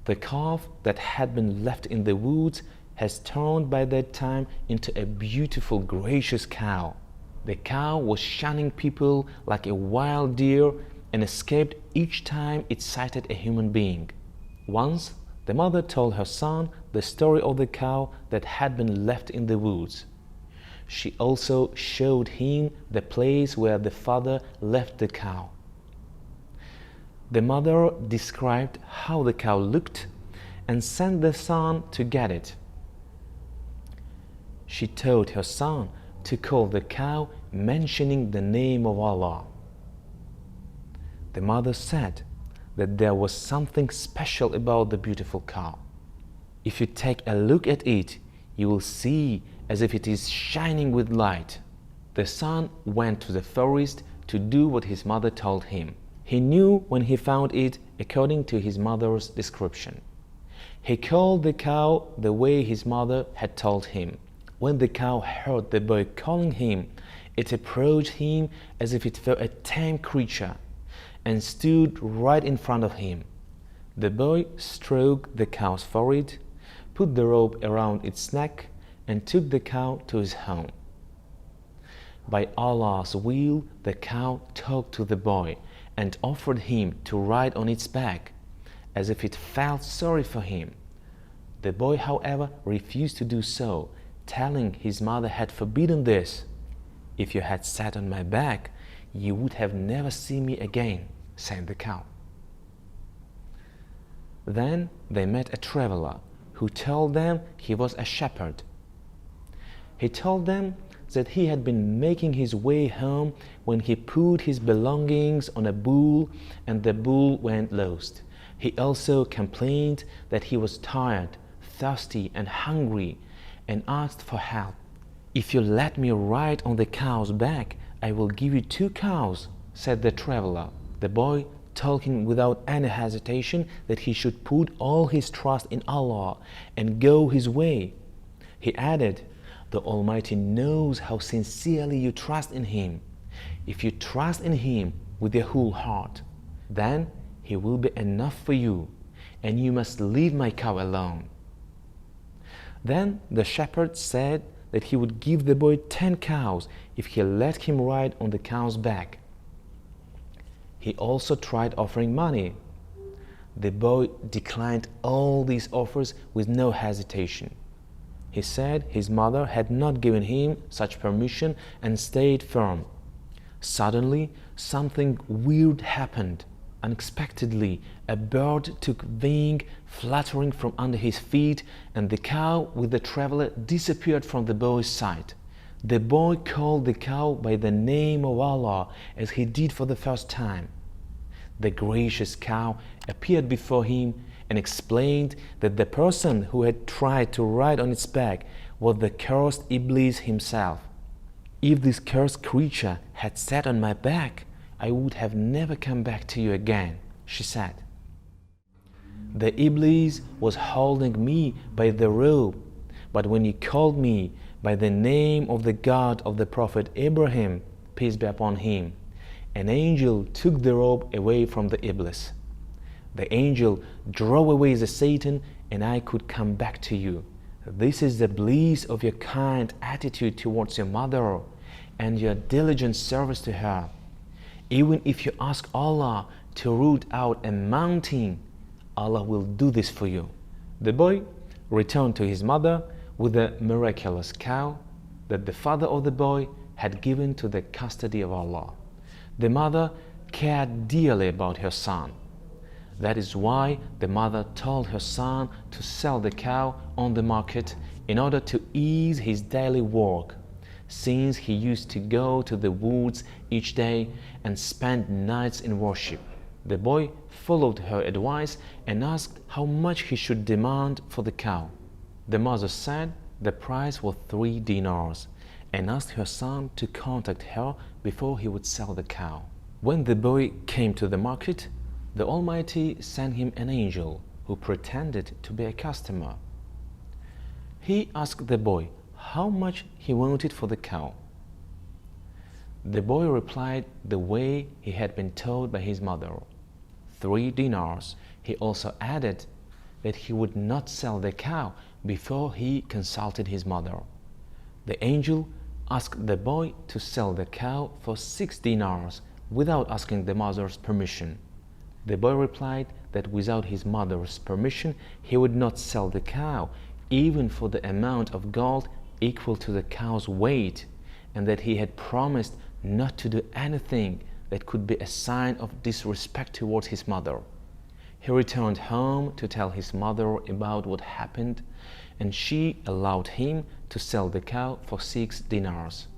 The calf that had been left in the woods has turned by that time into a beautiful, gracious cow. The cow was shunning people like a wild deer and escaped each time it sighted a human being. Once, the mother told her son the story of the cow that had been left in the woods. She also showed him the place where the father left the cow. The mother described how the cow looked and sent the son to get it. She told her son to call the cow, mentioning the name of Allah. The mother said that there was something special about the beautiful cow. If you take a look at it, you will see as if it is shining with light. The son went to the forest to do what his mother told him. He knew when he found it according to his mother's description. He called the cow the way his mother had told him. When the cow heard the boy calling him, it approached him as if it were a tame creature and stood right in front of him. The boy stroked the cow's forehead, put the rope around its neck, and took the cow to his home. By Allah's will, the cow talked to the boy and offered him to ride on its back, as if it felt sorry for him. The boy, however, refused to do so, telling his mother had forbidden this. "If you had sat on my back, you would have never seen me again," said the cow. Then they met a traveler who told them he was a shepherd. He told them that he had been making his way home when he put his belongings on a bull and the bull went lost. He also complained that he was tired, thirsty and hungry and asked for help. "If you let me ride on the cow's back, I will give you 2 cows," said the traveler. The boy told him without any hesitation that he should put all his trust in Allah and go his way. He added, "The Almighty knows how sincerely you trust in Him. If you trust in Him with your whole heart, then He will be enough for you, and you must leave my cow alone." Then the shepherd said that he would give the boy 10 cows if he let him ride on the cow's back. He also tried offering money. The boy declined all these offers with no hesitation. He said his mother had not given him such permission and stayed firm. Suddenly, something weird happened. Unexpectedly, a bird took wing, fluttering from under his feet, and the cow with the traveler disappeared from the boy's sight. The boy called the cow by the name of Allah as he did for the first time. The gracious cow appeared before him and explained that the person who had tried to ride on its back was the cursed Iblis himself. "If this cursed creature had sat on my back, I would have never come back to you again," she said. "The Iblis was holding me by the rope, but when you called me by the name of the God of the Prophet Abraham, peace be upon him, an angel took the rope away from the Iblis. The angel drove away the Satan, and I could come back to you. This is the bliss of your kind attitude towards your mother and your diligent service to her. Even if you ask Allah to root out a mountain, Allah will do this for you." The boy returned to his mother with the miraculous cow that the father of the boy had given to the custody of Allah. The mother cared dearly about her son. That is why the mother told her son to sell the cow on the market in order to ease his daily work, since he used to go to the woods each day and spend nights in worship. The boy followed her advice and asked how much he should demand for the cow. The mother said the price was 3 dinars and asked her son to contact her before he would sell the cow. When the boy came to the market, the Almighty sent him an angel who pretended to be a customer. He asked the boy how much he wanted for the cow. The boy replied the way he had been told by his mother, 3 dinars. He also added that he would not sell the cow before he consulted his mother. The angel asked the boy to sell the cow for 6 dinars without asking the mother's permission. The boy replied that without his mother's permission he would not sell the cow, even for the amount of gold equal to the cow's weight, and that he had promised not to do anything that could be a sign of disrespect towards his mother. He returned home to tell his mother about what happened, and she allowed him to sell the cow for 6 dinars.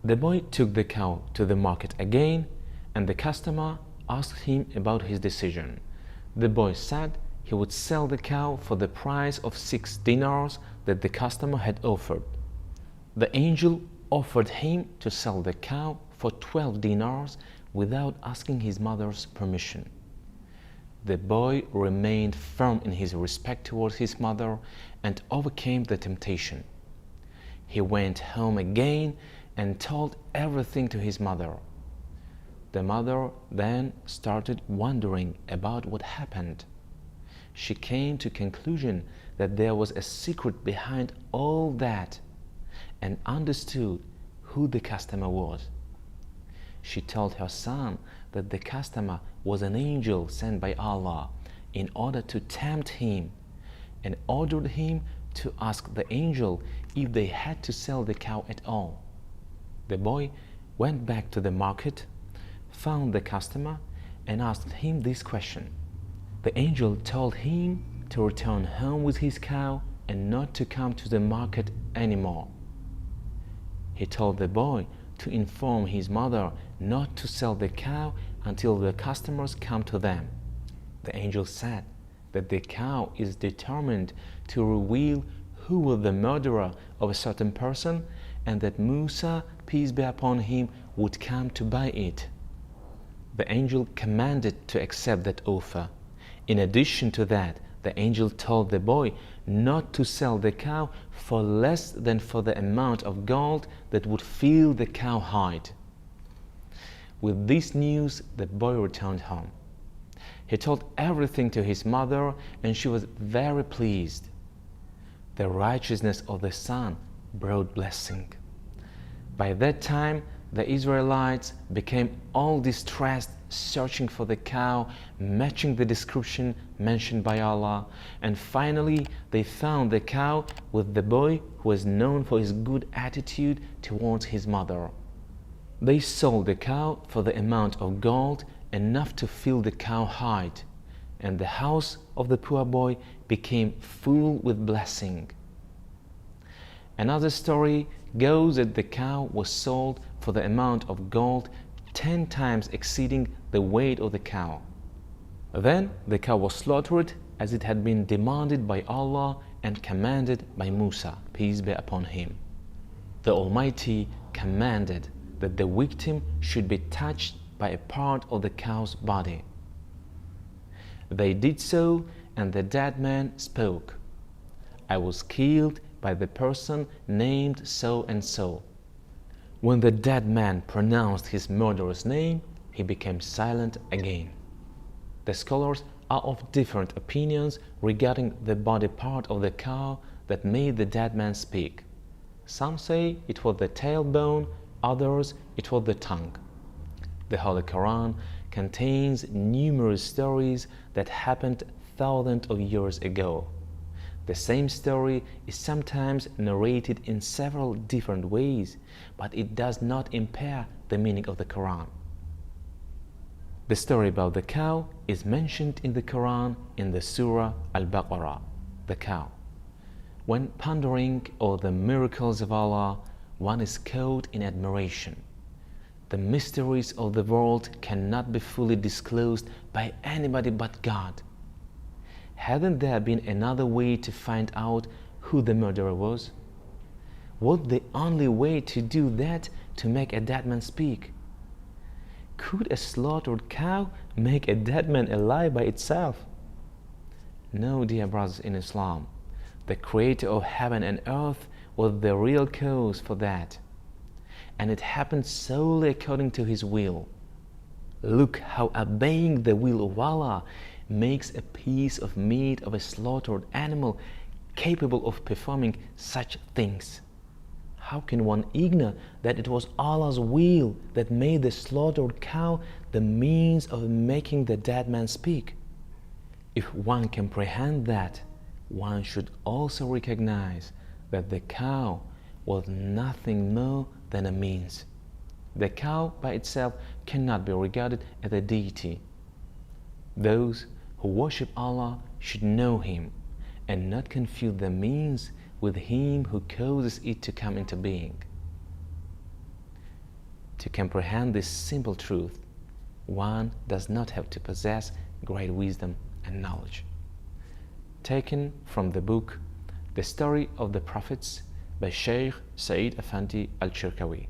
The boy took the cow to the market again, and the customer asked him about his decision. The boy said he would sell the cow for the price of 6 dinars that the customer had offered. The angel offered him to sell the cow for 12 dinars without asking his mother's permission. The boy remained firm in his respect towards his mother and overcame the temptation. He went home again and told everything to his mother. The mother then started wondering about what happened. She came to the conclusion that there was a secret behind all that and understood who the customer was. She told her son that the customer was an angel sent by Allah in order to tempt him, and ordered him to ask the angel if they had to sell the cow at all. The boy went back to the market, found the customer, and asked him this question. The angel told him to return home with his cow and not to come to the market anymore. He told the boy to inform his mother not to sell the cow until the customers come to them. The angel said that the cow is determined to reveal who was the murderer of a certain person, and that Musa, peace be upon him, would come to buy it. The angel commanded to accept that offer. In addition to that, the angel told the boy not to sell the cow for less than for the amount of gold that would fill the cow hide. With this news, the boy returned home. He told everything to his mother, and she was very pleased. The righteousness of the son brought blessing. By that time, the Israelites became all distressed, searching for the cow, matching the description mentioned by Allah, and finally they found the cow with the boy who was known for his good attitude towards his mother. They sold the cow for the amount of gold enough to fill the cow hide, and the house of the poor boy became full with blessing. Another story goes that the cow was sold for the amount of gold 10 times exceeding the weight of the cow. Then the cow was slaughtered as it had been demanded by Allah and commanded by Musa, peace be upon him. The Almighty commanded that the victim should be touched by a part of the cow's body. They did so, and the dead man spoke, "I was killed by the person named so and so." When the dead man pronounced his murderer's name, he became silent again. The scholars are of different opinions regarding the body part of the cow that made the dead man speak. Some say it was the tailbone, others it was the tongue. The Holy Quran contains numerous stories that happened thousands of years ago. The same story is sometimes narrated in several different ways, but it does not impair the meaning of the Quran. The story about the cow is mentioned in the Quran in the Surah al-Baqarah, the cow. When pondering over the miracles of Allah, one is caught in admiration. The mysteries of the world cannot be fully disclosed by anybody but God. Hadn't there been another way to find out who the murderer was? Was the only way to do that to make a dead man speak? Could a slaughtered cow make a dead man alive by itself? No, dear brothers in Islam, the Creator of heaven and earth was the real cause for that, and it happened solely according to His will. Look how obeying the will of Allah makes a piece of meat of a slaughtered animal capable of performing such things? How can one ignore that it was Allah's will that made the slaughtered cow the means of making the dead man speak? If one comprehends that, one should also recognize that the cow was nothing more than a means. The cow by itself cannot be regarded as a deity. Those who worship Allah should know Him and not confuse the means with Him who causes it to come into being. To comprehend this simple truth, one does not have to possess great wisdom and knowledge. Taken from the book The Story of the Prophets by Shaykh Said Afandi al-Chirkawi.